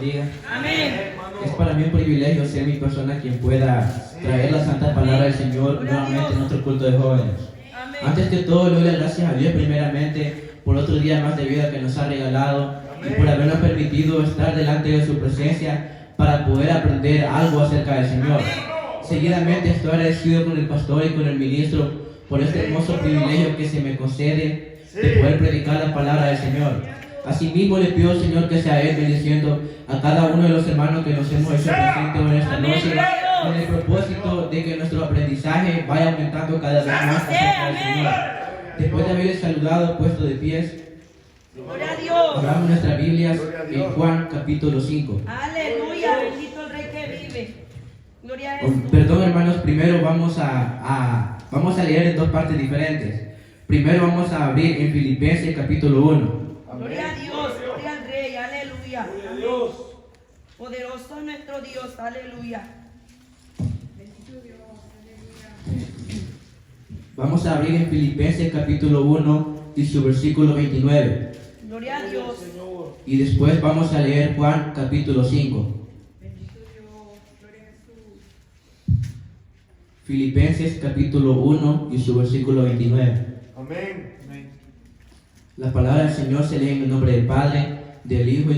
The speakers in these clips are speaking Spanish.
bendiga. Amén. Es para mí un privilegio ser mi persona quien pueda traer la santa palabra del Señor nuevamente en nuestro culto de jóvenes. Amén. Antes que todo, le doy las gracias a Dios primeramente por otro día más de vida que nos ha regalado y por habernos permitido estar delante de su presencia para poder aprender algo acerca del Señor. Seguidamente estoy agradecido con el pastor y con el ministro por este hermoso privilegio que se me concede de poder predicar la palabra del Señor. Asimismo le pido al Señor que sea Él bendiciendo a cada uno de los hermanos que nos hemos hecho presentes en esta noche, con el propósito de que nuestro aprendizaje vaya aumentando cada vez más acerca del Señor. Después de haberles saludado, puesto de pies, Gloria a Dios. abramos nuestras Biblias en Juan capítulo 5. Aleluya. Bendito el Rey que vive. Gloria a Jesús. Perdón, hermanos, primero vamos a leer en dos partes diferentes. Primero vamos a abrir en Filipenses capítulo 1. Gloria a Dios. Gloria al Rey. Aleluya. Poderoso es nuestro Dios. Aleluya. Vamos a abrir en Filipenses capítulo 1 y su versículo 29. Gloria a Dios. Y después vamos a leer Juan capítulo 5. Filipenses capítulo 1 y su versículo 29. Amén. La palabra del Señor se lee en el nombre del Padre, del Hijo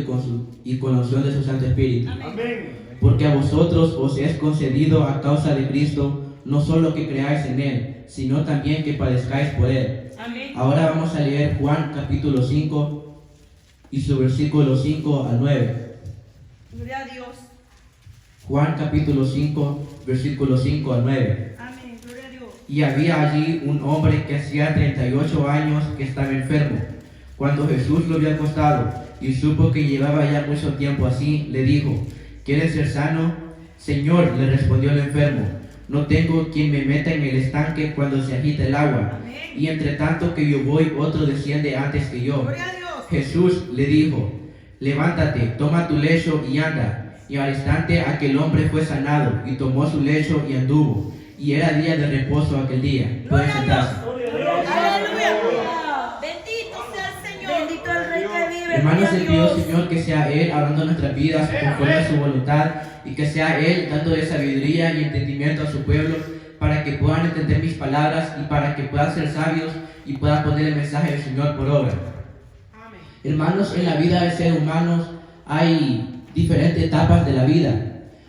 y con la unción de su Santo Espíritu. Amén. Porque a vosotros os es concedido a causa de Cristo no solo que creáis en Él, sino también que padezcáis por Él. Amén. Ahora vamos a leer Juan capítulo 5 y su versículo 5 al 9. Gloria a Dios. Juan capítulo 5, versículo 5 al 9. Amén. Gloria a Dios. Y había allí un hombre que hacía 38 años que estaba enfermo. Cuando Jesús lo vio acostado y supo que llevaba ya mucho tiempo así, le dijo: ¿Quieres ser sano? Señor, le respondió el enfermo, no tengo quien me meta en el estanque cuando se agita el agua. Amén. Y entre tanto que yo voy, otro desciende antes que yo. Gloria a Dios. Jesús le dijo: levántate, toma tu lecho y anda. Y al instante aquel hombre fue sanado y tomó su lecho y anduvo. Y era día de reposo aquel día. Pueden sentarse. Aleluya. Bendito sea el Señor. Bendito el Rey que vive. Hermanos, Gloria a le pido, Dios. Señor, que sea Él hablando en nuestras vidas conforme a su voluntad y que sea Él dándole sabiduría y entendimiento a su pueblo para que puedan entender mis palabras y para que puedan ser sabios y puedan poner el mensaje del Señor por obra. Amén. Hermanos, en la vida del ser humano hay diferentes etapas de la vida.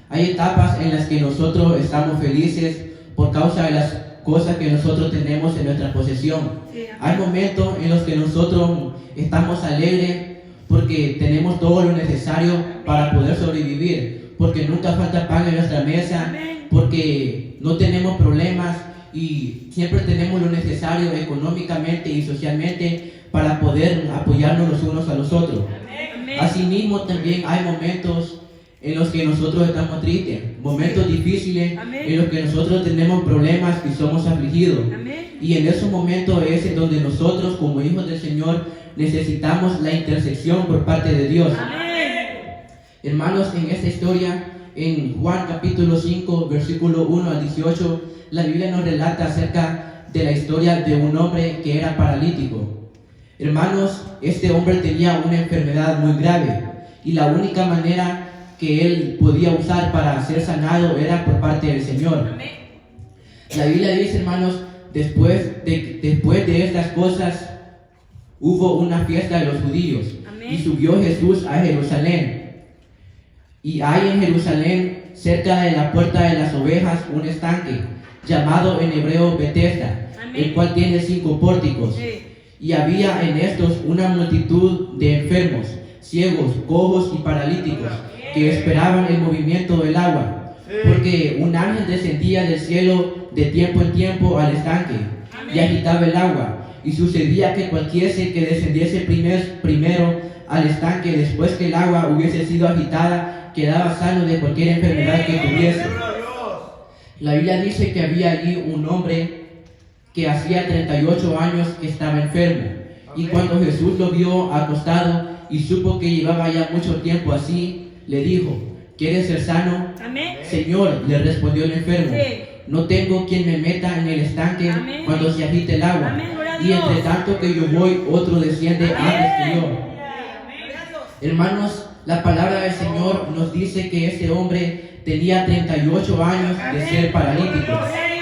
Hay etapas en las que nosotros estamos felices por causa de las cosas que nosotros tenemos en nuestra posesión. Sí, amén. Hay momentos en los que nosotros estamos alegres porque tenemos todo lo necesario para poder sobrevivir, porque nunca falta pan en nuestra mesa, Amén. porque no tenemos problemas y siempre tenemos lo necesario económicamente y socialmente para poder apoyarnos los unos a los otros. Amén. Asimismo, también hay momentos en los que nosotros estamos tristes, momentos difíciles Amén. en los que nosotros tenemos problemas y somos afligidos. Amén. Y en esos momentos es en donde nosotros, como hijos del Señor, necesitamos la intersección por parte de Dios. Amén. Hermanos, en esta historia, en Juan capítulo 5, versículo 1 al 18, la Biblia nos relata acerca de la historia de un hombre que era paralítico. Hermanos, este hombre tenía una enfermedad muy grave y la única manera que él podía usar para ser sanado era por parte del Señor. Amén. La Biblia dice, hermanos, después de estas cosas hubo una fiesta de los judíos. Amén. Y subió Jesús a Jerusalén. Y hay en Jerusalén, cerca de la puerta de las ovejas, un estanque llamado en hebreo Betesda, Amén. el cual tiene 5 pórticos. Sí. Y había en estos una multitud de enfermos, ciegos, cojos y paralíticos, que esperaban el movimiento del agua, porque un ángel descendía del cielo de tiempo en tiempo al estanque y agitaba el agua. Y sucedía que cualquiera que descendiese primero al estanque, después que el agua hubiese sido agitada, quedaba sano de cualquier enfermedad que tuviese. La Biblia dice que había allí un hombre que hacía 38 años que estaba enfermo. Y cuando Jesús lo vio acostado y supo que llevaba ya mucho tiempo así, le dijo: ¿quieres ser sano? Amén. Señor, le respondió el enfermo, Sí. no tengo quien me meta en el estanque Amén. cuando se agite el agua. Amén, gloria a Y entre Dios. tanto que yo voy, otro desciende Amén. antes que yo. Gloria a Dios. Hermanos, La palabra del Señor nos dice que este hombre tenía 38 años de ser paralítico.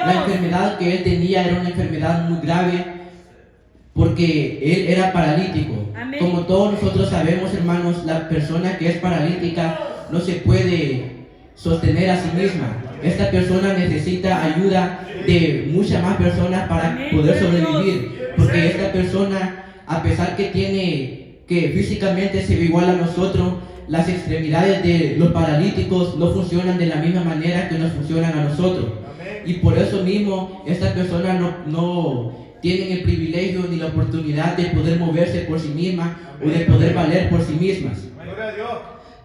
La enfermedad que él tenía era una enfermedad muy grave porque él era paralítico. Amén. Como todos nosotros sabemos, hermanos, la persona que es paralítica no se puede sostener a sí misma. Esta persona necesita ayuda de muchas más personas para poder sobrevivir, porque esta persona, a pesar que físicamente se ve igual a nosotros, las extremidades de los paralíticos no funcionan de la misma manera que nos funcionan a nosotros. Y por eso mismo, estas personas no tienen el privilegio ni la oportunidad de poder moverse por sí mismas o de poder valer por sí mismas.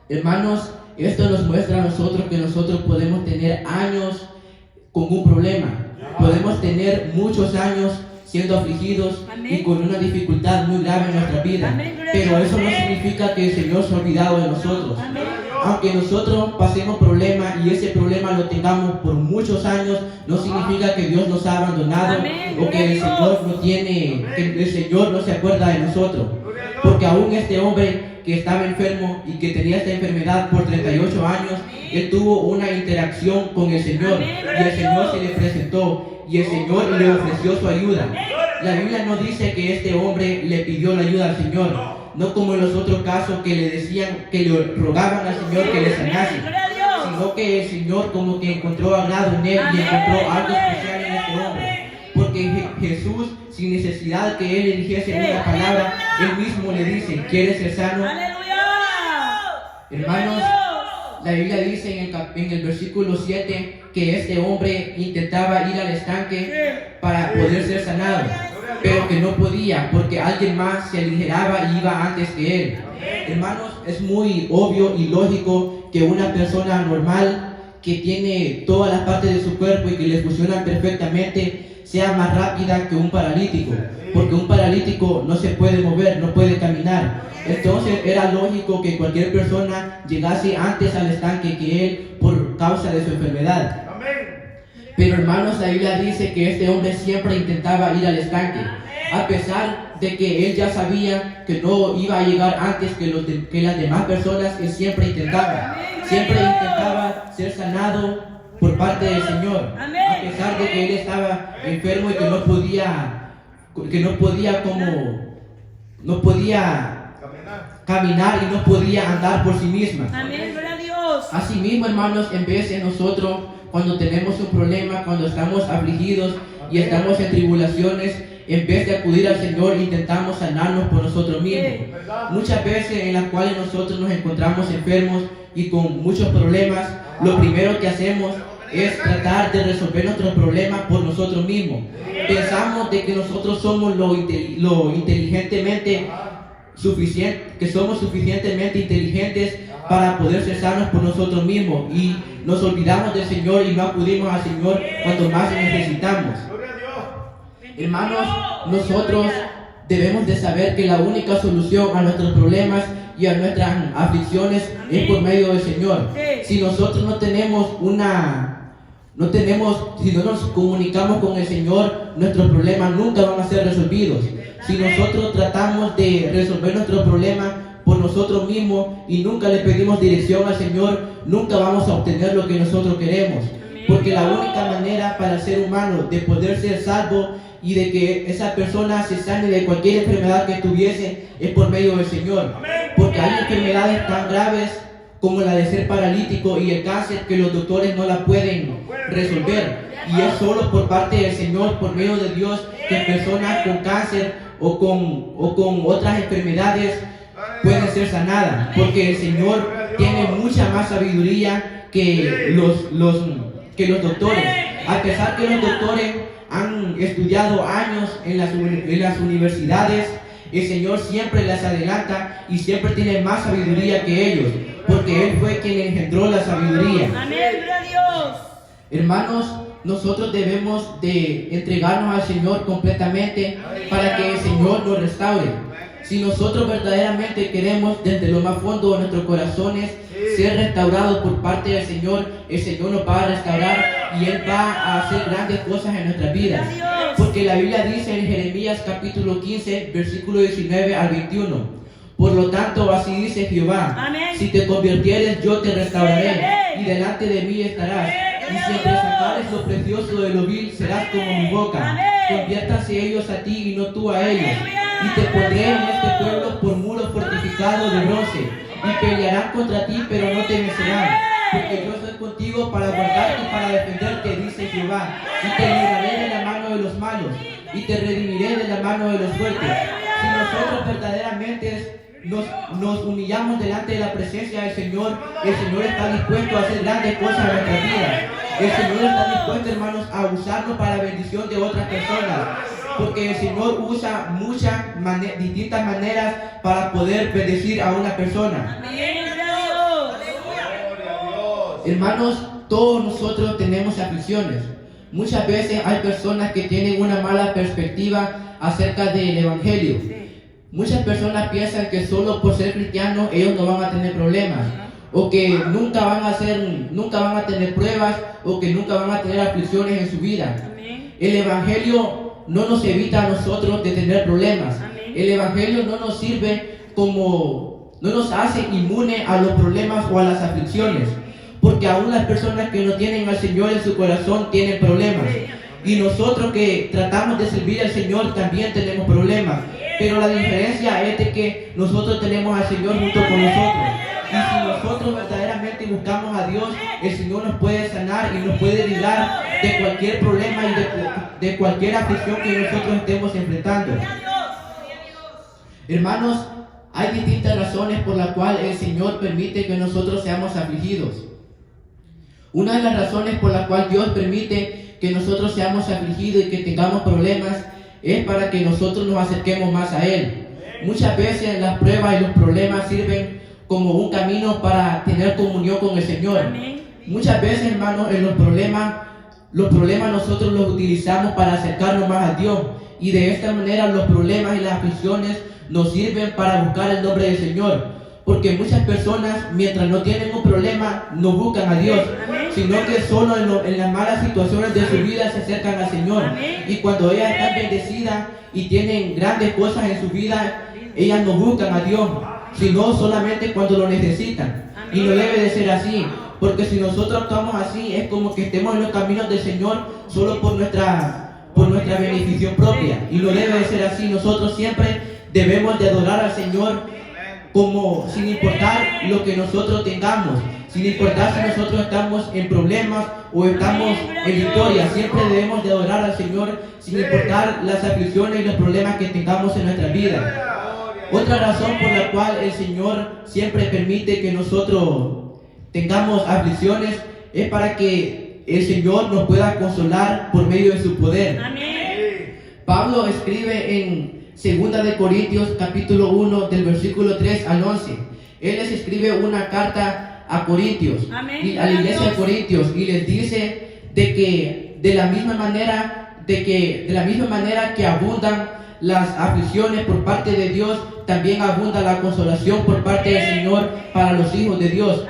Hermanos, esto nos muestra a nosotros que nosotros podemos tener años con un problema. Podemos tener muchos años siendo afligidos y con una dificultad muy grave en nuestra vida. Pero eso no significa que el Señor se ha olvidado de nosotros. Aunque nosotros pasemos problemas y ese problema lo tengamos por muchos años, no significa que Dios nos ha abandonado o que el Señor no se acuerda de nosotros. Porque aún este hombre que estaba enfermo y que tenía esta enfermedad por 38 años, él tuvo una interacción con el Señor y el Señor se le presentó y el Señor le ofreció su ayuda. La Biblia no dice que este hombre le pidió la ayuda al Señor, no como en los otros casos que le decían, que le rogaban al Señor que le sanase, sino que el Señor como que encontró agrado en él y encontró algo especial en este hombre. Porque Jesús, sin necesidad que él le dijese una palabra, él mismo le dice: ¿quieres ser sano? Hermanos, la Biblia dice en el versículo 7 que este hombre intentaba ir al estanque para poder ser sanado, pero que no podía porque alguien más se aligeraba y iba antes que él. Hermanos, es muy obvio y lógico que una persona normal que tiene todas las partes de su cuerpo y que le funcionan perfectamente sea más rápida que un paralítico, porque un paralítico no se puede mover, no puede caminar. Entonces era lógico que cualquier persona llegase antes al estanque que él por causa de su enfermedad. Pero hermanos, la Biblia dice que este hombre siempre intentaba ir al estanque, a pesar de que él ya sabía que no iba a llegar antes que las demás personas. Él siempre intentaba ser sanado por parte del Señor, a pesar de que él estaba enfermo y que no podía caminar y no podía andar por sí misma. Asimismo, hermanos, en vez de nosotros, cuando tenemos un problema, cuando estamos afligidos y estamos en tribulaciones, en vez de acudir al Señor, intentamos sanarnos por nosotros mismos. Muchas veces en las cuales nosotros nos encontramos enfermos y con muchos problemas, lo primero que hacemos es tratar de resolver nuestros problemas por nosotros mismos. Pensamos de que nosotros somos que somos suficientemente inteligentes para poder ser sanos por nosotros mismos, y nos olvidamos del Señor y no acudimos al Señor cuando más necesitamos. Hermanos, nosotros debemos de saber que la única solución a nuestros problemas y a nuestras aflicciones es por medio del Señor. Si nosotros si no nos comunicamos con el Señor, nuestros problemas nunca van a ser resolvidos. Si nosotros tratamos de resolver nuestros problemas por nosotros mismos y nunca le pedimos dirección al Señor, nunca vamos a obtener lo que nosotros queremos. Porque la única manera para el ser humano de poder ser salvo y de que esa persona se sane de cualquier enfermedad que tuviese es por medio del Señor. Porque hay enfermedades tan graves como la de ser paralítico y el cáncer que los doctores no la pueden resolver. Y es solo por parte del Señor, por medio de Dios, que personas con cáncer o con otras enfermedades pueden ser sanadas. Porque el Señor tiene mucha más sabiduría que los doctores. A pesar que los doctores han estudiado años en las universidades, el Señor siempre las adelanta y siempre tiene más sabiduría que ellos, porque Él fue quien engendró la sabiduría. Hermanos, nosotros debemos de entregarnos al Señor completamente para que el Señor nos restaure. Si nosotros verdaderamente queremos desde lo más fondo de nuestros corazones ser restaurados por parte del Señor, el Señor nos va a restaurar y Él va a hacer grandes cosas en nuestras vidas. Porque la Biblia dice en Jeremías capítulo 15, versículo 19 al 21: Por lo tanto, así dice Jehová, Amén. si te convirtieres, yo te restauraré, Amén. y delante de mí estarás. Y si te sacares lo precioso de lo vil, serás como mi boca. Amén. Conviértanse ellos a ti y no tú a ellos. Aleluya. Y te pondré en este pueblo por muro fortificado de bronce. Y pelearán contra ti, pero no te vencerán. Porque yo estoy contigo para guardarte y para defenderte, dice Jehová. Y te libraré de la mano de los malos. Y te redimiré de la mano de los fuertes. Si nosotros verdaderamente nos humillamos delante de la presencia del Señor, el Señor está dispuesto a hacer grandes cosas en nuestra vida. El Señor está dispuesto, hermanos, a usarnos para la bendición de otras personas. Porque el Señor usa muchas distintas maneras para poder bendecir a una persona. Hermanos, todos nosotros tenemos aflicciones. Muchas veces hay personas que tienen una mala perspectiva acerca del Evangelio. Muchas personas piensan que solo por ser cristianos ellos no van a tener problemas, o que nunca van a tener pruebas, o que nunca van a tener aflicciones en su vida. El Evangelio no nos evita a nosotros de tener problemas. El Evangelio no nos sirve no nos hace inmune a los problemas o a las aflicciones, porque aún las personas que no tienen al Señor en su corazón tienen problemas. Y nosotros que tratamos de servir al Señor también tenemos problemas. Pero la diferencia es de que nosotros tenemos al Señor junto con nosotros. Y si nosotros verdaderamente buscamos a Dios, el Señor nos puede sanar y nos puede librar de cualquier problema y de cualquier aflicción que nosotros estemos enfrentando. Hermanos, hay distintas razones por las cuales el Señor permite que nosotros seamos afligidos. Una de las razones por las cuales Dios permite que nosotros seamos afligidos y que tengamos problemas es para que nosotros nos acerquemos más a Él. Muchas veces las pruebas y los problemas sirven como un camino para tener comunión con el Señor. Muchas veces, hermanos, en los problemas nosotros los utilizamos para acercarnos más a Dios. Y de esta manera los problemas y las aflicciones nos sirven para buscar el nombre del Señor. Porque muchas personas, mientras no tienen un problema, no buscan a Dios, sino que solo en las malas situaciones de su vida se acercan al Señor. Y cuando ellas están bendecidas y tienen grandes cosas en su vida, ellas no buscan a Dios, sino solamente cuando lo necesitan. Y no debe de ser así, porque si nosotros actuamos así, es como que estemos en los caminos del Señor solo por nuestra beneficio propia. Y no debe de ser así. Nosotros siempre debemos de adorar al Señor sin importar lo que nosotros tengamos, sin importar si nosotros estamos en problemas o estamos en victoria. Siempre debemos de adorar al Señor sin importar las aflicciones y los problemas que tengamos en nuestra vida. Otra razón por la cual el Señor siempre permite que nosotros tengamos aflicciones es para que el Señor nos pueda consolar por medio de su poder. Pablo escribe en 2 de Corintios capítulo 1 del versículo 3 al 11. Él les escribe una carta a Corintios, y a la iglesia de Corintios, y les dice de que de la misma manera que abundan las aflicciones por parte de Dios, también abunda la consolación por parte del Señor para los hijos de Dios.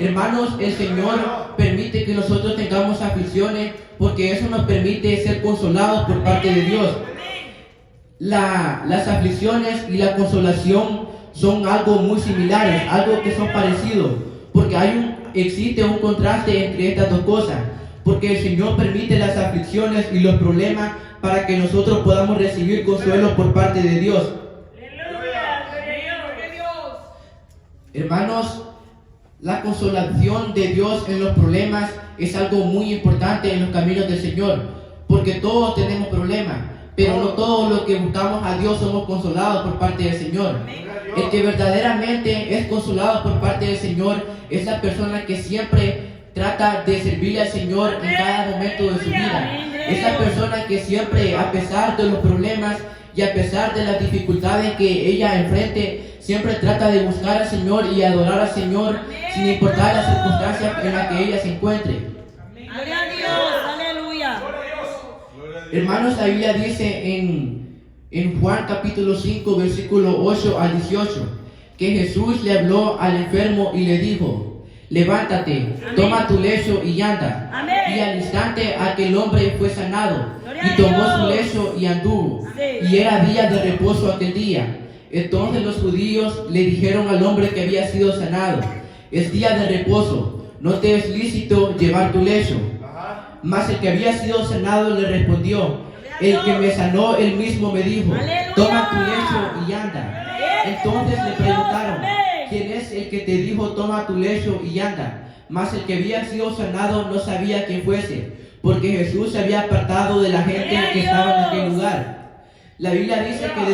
Hermanos, el Señor permite que nosotros tengamos aflicciones porque eso nos permite ser consolados por parte de Dios. Las aflicciones y la consolación son algo muy similares, algo que son parecidos, porque existe un contraste entre estas dos cosas, porque el Señor permite las aflicciones y los problemas para que nosotros podamos recibir consuelo por parte de Dios. Hermanos, la consolación de Dios en los problemas es algo muy importante en los caminos del Señor, porque todos tenemos problemas. Pero no todos los que buscamos a Dios somos consolados por parte del Señor. El que verdaderamente es consolado por parte del Señor es la persona que siempre trata de servirle al Señor en cada momento de su vida. Es la persona que siempre, a pesar de los problemas y a pesar de las dificultades que ella enfrente, siempre trata de buscar al Señor y adorar al Señor sin importar las circunstancias en las que ella se encuentre. Gloria a Dios, aleluya. Hermanos, la Biblia dice en Juan capítulo 5, versículo 8 al 18, que Jesús le habló al enfermo y le dijo: levántate, toma tu lecho y anda. Y al instante aquel hombre fue sanado y tomó su lecho y anduvo. Y era día de reposo aquel día. Entonces los judíos le dijeron al hombre que había sido sanado: es día de reposo, no te es lícito llevar tu lecho. Mas el que había sido sanado le respondió: el que me sanó, él mismo me dijo: toma tu lecho y anda. Entonces le preguntaron: ¿quién es el que te dijo toma tu lecho y anda? Mas el que había sido sanado no sabía quién fuese, porque Jesús se había apartado de la gente que estaba en aquel lugar. La Biblia dice que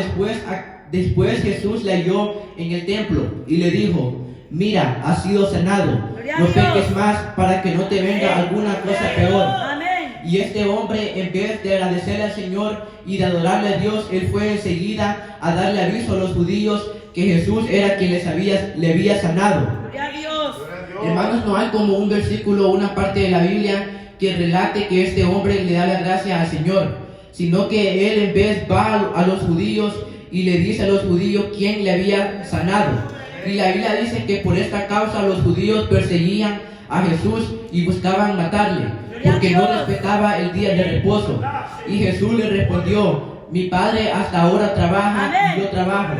después Jesús le halló en el templo y le dijo: mira, has sido sanado, no peques más para que no te venga alguna cosa peor. Y este hombre, en vez de agradecerle al Señor y de adorarle a Dios, él fue enseguida a darle aviso a los judíos que Jesús era quien le había sanado. Hermanos, no hay como un versículo o una parte de la Biblia que relate que este hombre le da la gracia al Señor, sino que él en vez va a los judíos y le dice a los judíos quién le había sanado. Y la Biblia dice que por esta causa los judíos perseguían a Jesús y buscaban matarle, porque no respetaba el día de reposo. Y Jesús le respondió: mi Padre hasta ahora trabaja y yo trabajo.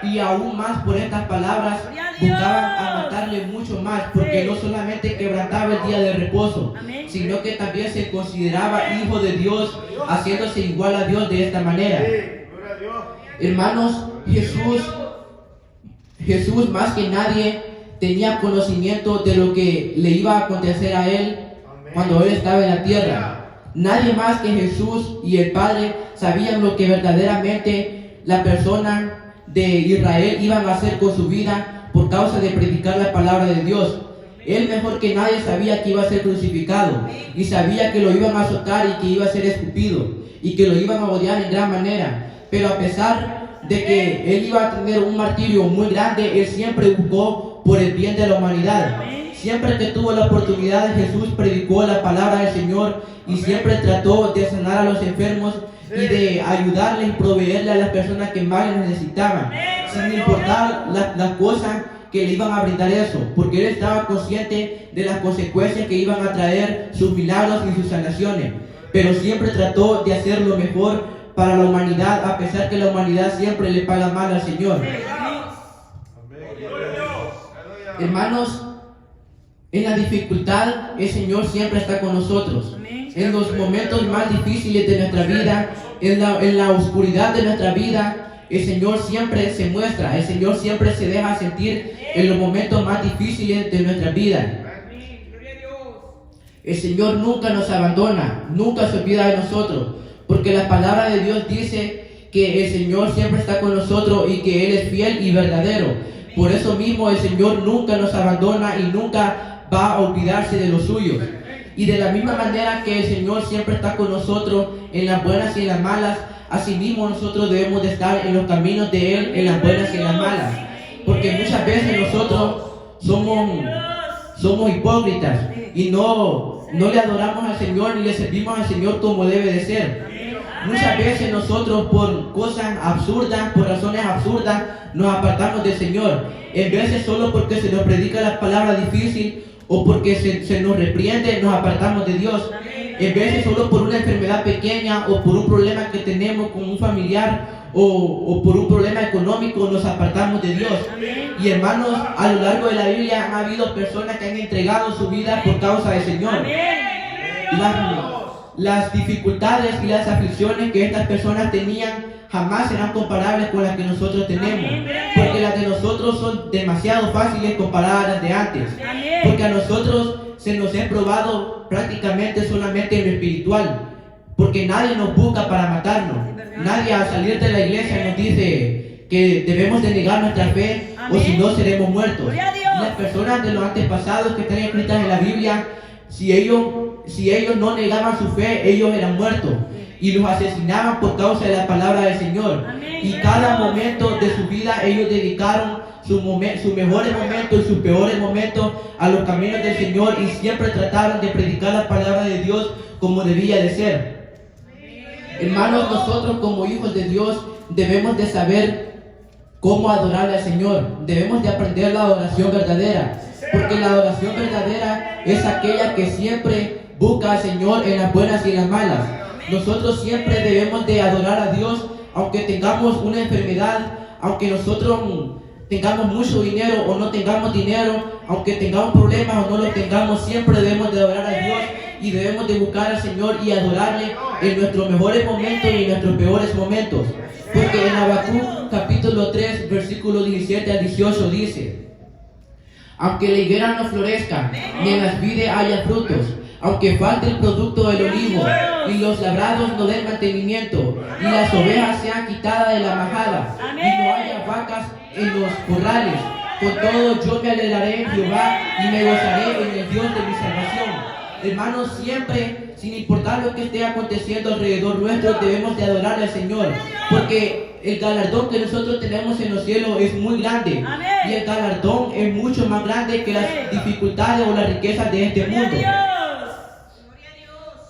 Y aún más por estas palabras buscaban a matarle mucho más, porque no solamente quebrantaba el día de reposo, sino que también se consideraba hijo de Dios, haciéndose igual a Dios de esta manera. Hermanos, Jesús más que nadie tenía conocimiento de lo que le iba a acontecer a él cuando él estaba en la tierra. Nadie más que Jesús y el Padre sabían lo que verdaderamente la persona de Israel iban a hacer con su vida por causa de predicar la palabra de Dios. Él mejor que nadie sabía que iba a ser crucificado y sabía que lo iban a azotar y que iba a ser escupido y que lo iban a odiar en gran manera. Pero a pesar de que él iba a tener un martirio muy grande, él siempre buscó por el bien de la humanidad. Siempre que tuvo la oportunidad, Jesús predicó la palabra del Señor y siempre trató de sanar a los enfermos y de ayudarles y proveerle a las personas que más les necesitaban, sin importar las cosas que le iban a brindar eso, porque él estaba consciente de las consecuencias que iban a traer sus milagros y sus sanaciones, pero siempre trató de hacer lo mejor para la humanidad, a pesar que la humanidad siempre le paga mal al Señor. Hermanos, en la dificultad el Señor siempre está con nosotros. En los momentos más difíciles de nuestra vida, en la oscuridad de nuestra vida, el Señor siempre se muestra, el Señor siempre se deja sentir en los momentos más difíciles de nuestra vida. El Señor nunca nos abandona, nunca se olvida de nosotros, porque la palabra de Dios dice que el Señor siempre está con nosotros y que Él es fiel y verdadero. Por eso mismo el Señor nunca nos abandona y nunca va a olvidarse de los suyos. Y de la misma manera que el Señor siempre está con nosotros en las buenas y en las malas, asimismo nosotros debemos de estar en los caminos de Él, en las buenas y en las malas. Porque muchas veces nosotros somos hipócritas y no le adoramos al Señor ni le servimos al Señor como debe de ser. Muchas veces nosotros por cosas absurdas, por razones absurdas, nos apartamos del Señor. En veces solo porque se nos predica la palabra difícil o porque se nos repriende, nos apartamos de Dios. En veces solo por una enfermedad pequeña o por un problema que tenemos con un familiar o por un problema económico, nos apartamos de Dios. Y hermanos, a lo largo de la Biblia han habido personas que han entregado su vida por causa del Señor. Las dificultades y las aflicciones que estas personas tenían jamás serán comparables con las que nosotros tenemos, porque las de nosotros son demasiado fáciles comparadas a las de antes, porque a nosotros se nos ha probado prácticamente solamente en lo espiritual, porque nadie nos busca para matarnos. Nadie al salir de la iglesia nos dice que debemos de negar nuestra fe o si no seremos muertos. Y las personas de los antepasados que están escritas en la Biblia, si ellos no negaban su fe, ellos eran muertos y los asesinaban por causa de la palabra del Señor. Y cada momento de su vida ellos dedicaron sus mejores momentos y sus peores momentos a los caminos del Señor y siempre trataron de predicar la palabra de Dios como debía de ser. Hermanos, nosotros como hijos de Dios debemos de saber cómo adorar al Señor. Debemos de aprender la adoración verdadera, porque la adoración verdadera es aquella que siempre busca al Señor en las buenas y en las malas. Nosotros siempre debemos de adorar a Dios, aunque tengamos una enfermedad, aunque nosotros tengamos mucho dinero o no tengamos dinero, aunque tengamos problemas o no los tengamos, siempre debemos de adorar a Dios y debemos de buscar al Señor y adorarle en nuestros mejores momentos y en nuestros peores momentos. Porque en Habacuc capítulo 3, versículo 17 al 18 dice: aunque la higuera no florezca, ni en las vides haya frutos, aunque falte el producto del olivo, y los labrados no den mantenimiento, y las ovejas sean quitadas de la majada, y no haya vacas en los corrales, con todo yo me alegraré en Jehová y me gozaré en el Dios de mi salvación. Hermanos, siempre, sin importar lo que esté aconteciendo alrededor nuestro, debemos de adorar al Señor, porque el galardón que nosotros tenemos en los cielos es muy grande. Y el galardón es mucho más grande que las dificultades o las riquezas de este mundo.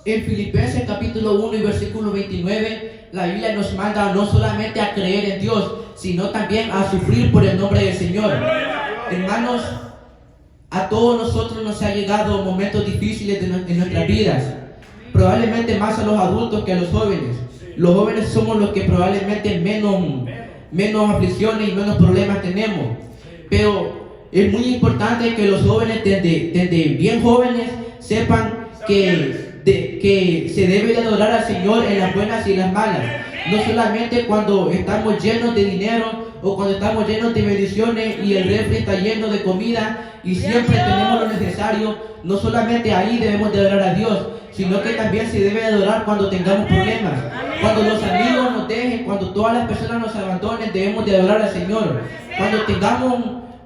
En Filipenses capítulo 1 y versículo 29, la Biblia nos manda no solamente a creer en Dios, sino también a sufrir por el nombre del Señor. Hermanos, a todos nosotros nos ha llegado momentos difíciles en nuestras vidas, probablemente más a los adultos que a los jóvenes. Los jóvenes somos los que probablemente menos aflicciones y menos problemas tenemos, pero es muy importante que los jóvenes desde bien jóvenes sepan que se debe de adorar al Señor en las buenas y en las malas, no solamente cuando estamos llenos de dinero o cuando estamos llenos de bendiciones y el refri está lleno de comida y siempre tenemos lo necesario. No solamente ahí debemos de adorar a Dios, sino que también se debe adorar cuando tengamos problemas, cuando los amigos nos dejen, cuando todas las personas nos abandonen. Debemos de adorar al Señor. Cuando tengamos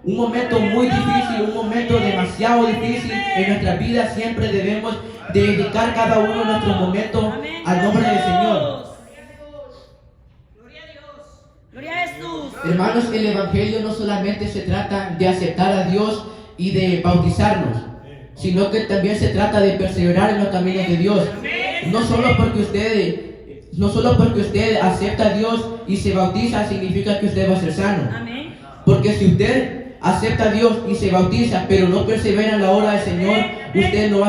un momento muy difícil, un momento demasiado difícil en nuestras vidas, siempre debemos de dedicar cada uno de nuestros momentos al nombre del Señor. Gloria a Jesús. Hermanos, el Evangelio no solamente se trata de aceptar a Dios y de bautizarnos, sino que también se trata de perseverar en los caminos de Dios. No solo porque usted acepta a Dios y se bautiza, significa que usted va a ser sano. Porque si usted acepta a Dios y se bautiza, pero no persevera en la obra del Señor, usted no va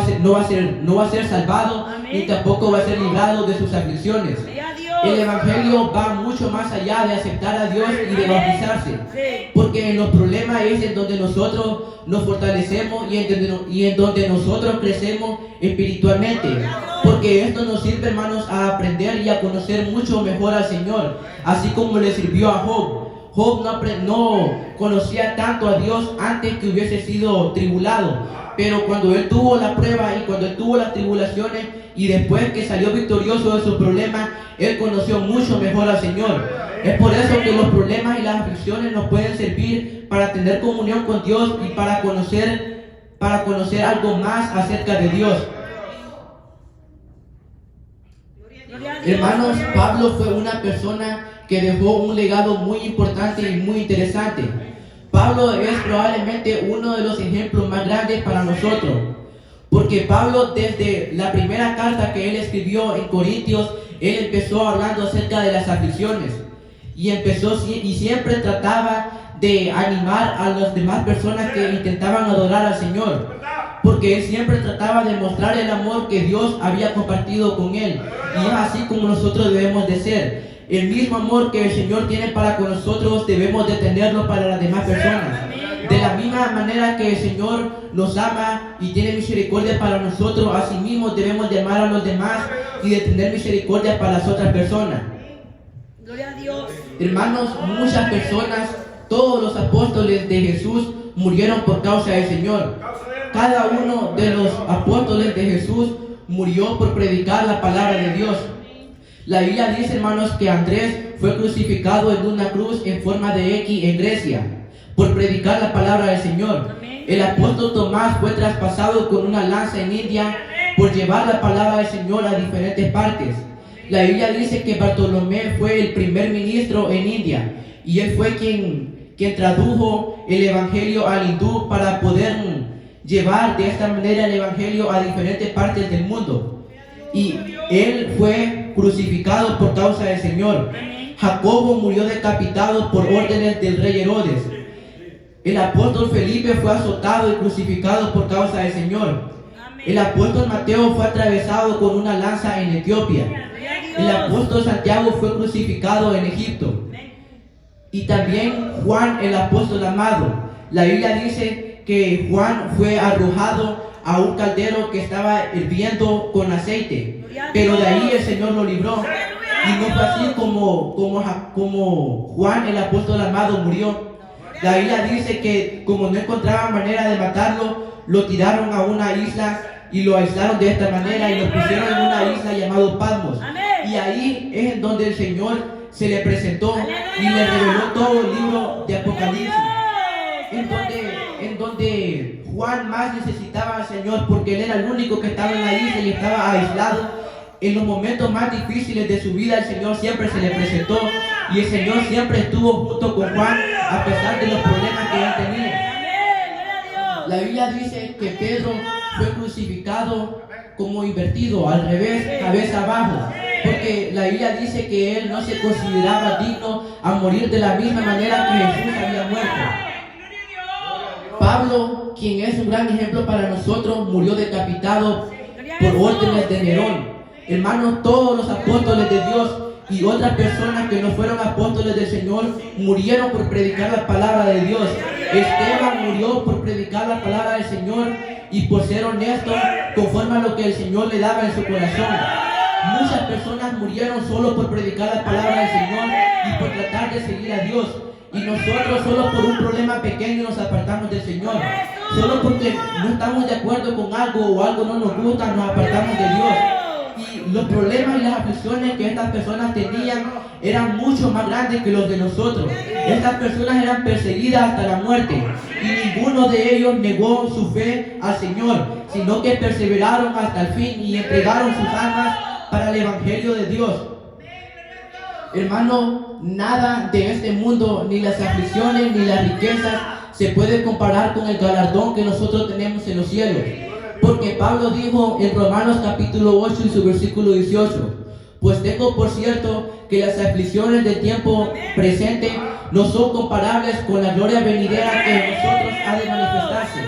a ser salvado y tampoco va a ser librado de sus aflicciones. El Evangelio va mucho más allá de aceptar a Dios y de bautizarse, porque en los problemas es en donde nosotros nos fortalecemos y en donde nosotros crecemos espiritualmente, porque esto nos sirve, hermanos, a aprender y a conocer mucho mejor al Señor, así como le sirvió a Job. Job no conocía tanto a Dios antes que hubiese sido tribulado, pero cuando él tuvo la prueba y cuando él tuvo las tribulaciones y después que salió victorioso de sus problemas, él conoció mucho mejor al Señor. Es por eso que los problemas y las aflicciones nos pueden servir para tener comunión con Dios y para conocer algo más acerca de Dios. Hermanos, Pablo fue una persona que dejó un legado muy importante y muy interesante. Pablo es probablemente uno de los ejemplos más grandes para nosotros, porque Pablo, desde la primera carta que él escribió en Corintios, él empezó hablando acerca de las aflicciones y siempre trataba de animar a las demás personas que intentaban adorar al Señor, porque él siempre trataba de mostrar el amor que Dios había compartido con él, y es así como nosotros debemos de ser. El mismo amor que el Señor tiene para con nosotros debemos de tenerlo para las demás personas. De la misma manera que el Señor nos ama y tiene misericordia para nosotros, así mismo debemos de amar a los demás y de tener misericordia para las otras personas. Gloria a Dios. Hermanos, muchas personas, todos los apóstoles de Jesús murieron por causa del Señor. Cada uno de los apóstoles de Jesús murió por predicar la palabra de Dios. La Biblia dice, hermanos, que Andrés fue crucificado en una cruz en forma de X en Grecia por predicar la palabra del Señor. El apóstol Tomás fue traspasado con una lanza en India por llevar la palabra del Señor a diferentes partes. La Biblia dice que Bartolomé fue el primer ministro en India y él fue quien tradujo el evangelio al hindú para poder llevar de esta manera el evangelio a diferentes partes del mundo. Y él fue crucificado por causa del Señor. Jacobo murió decapitado por órdenes del rey Herodes. El apóstol Felipe fue azotado y crucificado por causa del Señor. El apóstol Mateo fue atravesado con una lanza en Etiopía. El apóstol Santiago fue crucificado en Egipto. y también Juan el apóstol amado. La Biblia dice que Juan fue arrojado a un caldero que estaba hirviendo con aceite, pero de ahí el Señor lo libró. Y no fue así como Juan el apóstol amado murió. La Biblia dice que como no encontraban manera de matarlo, lo tiraron a una isla y lo aislaron de esta manera y lo pusieron en una isla llamada Patmos. Y ahí es en donde el Señor se le presentó y le reveló todo el libro de Apocalipsis, en donde Juan más necesitaba al Señor, porque él era el único que estaba en la isla y estaba aislado. En los momentos más difíciles de su vida, el Señor siempre se le presentó y el Señor siempre estuvo junto con Juan a pesar de los problemas que él tenía. La Biblia dice que Pedro fue crucificado como invertido, al revés, cabeza abajo, porque la Biblia dice que él no se consideraba digno a morir de la misma manera que Jesús había muerto. Pablo, quien es un gran ejemplo para nosotros, murió decapitado por órdenes de Nerón. Hermanos, todos los apóstoles de Dios y otras personas que no fueron apóstoles del Señor murieron por predicar la palabra de Dios. Esteban murió por predicar la palabra del Señor y por ser honesto conforme a lo que el Señor le daba en su corazón. Muchas personas murieron solo por predicar la palabra del Señor y por tratar de seguir a Dios. Y nosotros solo por un problema pequeño nos apartamos del Señor. Solo porque no estamos de acuerdo con algo o algo no nos gusta, nos apartamos de Dios. Y los problemas y las aflicciones que estas personas tenían eran mucho más grandes que los de nosotros. Estas personas eran perseguidas hasta la muerte y ninguno de ellos negó su fe al Señor, sino que perseveraron hasta el fin y entregaron sus almas para el Evangelio de Dios. Hermano, nada de este mundo, ni las aflicciones, ni las riquezas, se puede comparar con el galardón que nosotros tenemos en los cielos. Porque Pablo dijo en Romanos capítulo 8 y su versículo 18, pues tengo por cierto que las aflicciones del tiempo presente no son comparables con la gloria venidera que en nosotros ha de manifestarse.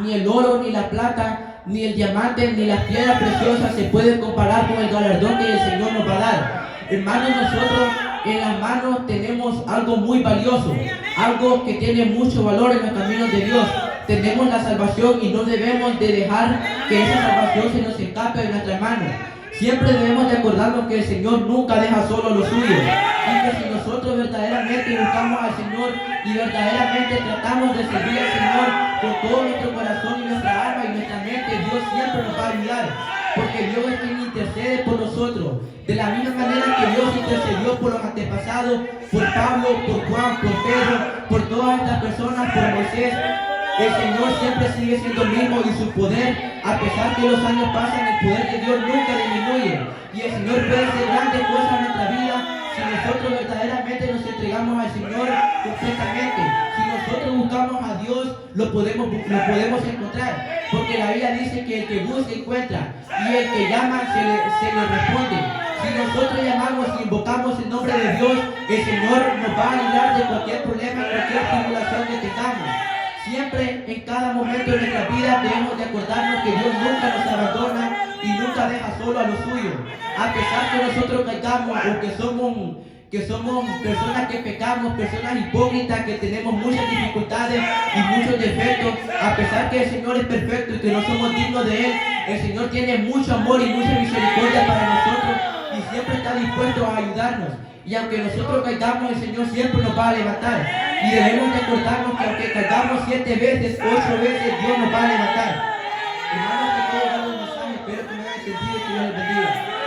Ni el oro, ni la plata, ni el diamante, ni las piedras preciosas se pueden comparar con el galardón que el Señor nos va a dar. Hermanos, nosotros en las manos tenemos algo muy valioso, algo que tiene mucho valor en los caminos de Dios. Tenemos la salvación y no debemos de dejar que esa salvación se nos escape de nuestras manos. Siempre debemos de acordarnos que el Señor nunca deja solo a los suyos. Y que si nosotros verdaderamente buscamos al Señor y verdaderamente tratamos de servir al Señor con todo nuestro corazón y nuestra alma y nuestra mente, Dios siempre nos va a ayudar. Porque Dios es quien intercede por nosotros. De la misma manera que Dios intercedió por los antepasados, por Pablo, por Juan, por Pedro, por todas estas personas, por Moisés, el Señor siempre sigue siendo el mismo y su poder, a pesar que los años pasan, el poder de Dios nunca disminuye. Y el Señor puede hacer grandes cosas en nuestra vida si nosotros verdaderamente nos entregamos al Señor completamente. Si nosotros buscamos a Dios, lo podemos encontrar. Porque la Biblia dice que el que busca encuentra y el que llama se le responde. Si nosotros llamamos y invocamos el nombre de Dios, el Señor nos va a librar de cualquier problema, cualquier tribulación que tengamos. Siempre, en cada momento de nuestra vida, debemos de acordarnos que Dios nunca nos abandona y nunca deja solo a los suyos. A pesar que nosotros caigamos o que somos personas que pecamos, personas hipócritas, que tenemos muchas dificultades y muchos defectos, a pesar que el Señor es perfecto y que no somos dignos de Él, el Señor tiene mucho amor y mucha misericordia para nosotros y siempre está dispuesto a ayudarnos. Y aunque nosotros caigamos, el Señor siempre nos va a levantar. Y debemos recordarnos que aunque caigamos 7 veces, 8 veces, Dios nos va a levantar. Hermanos, que todo dado un mensaje, espero que me hayan entendido y que Dios les bendiga.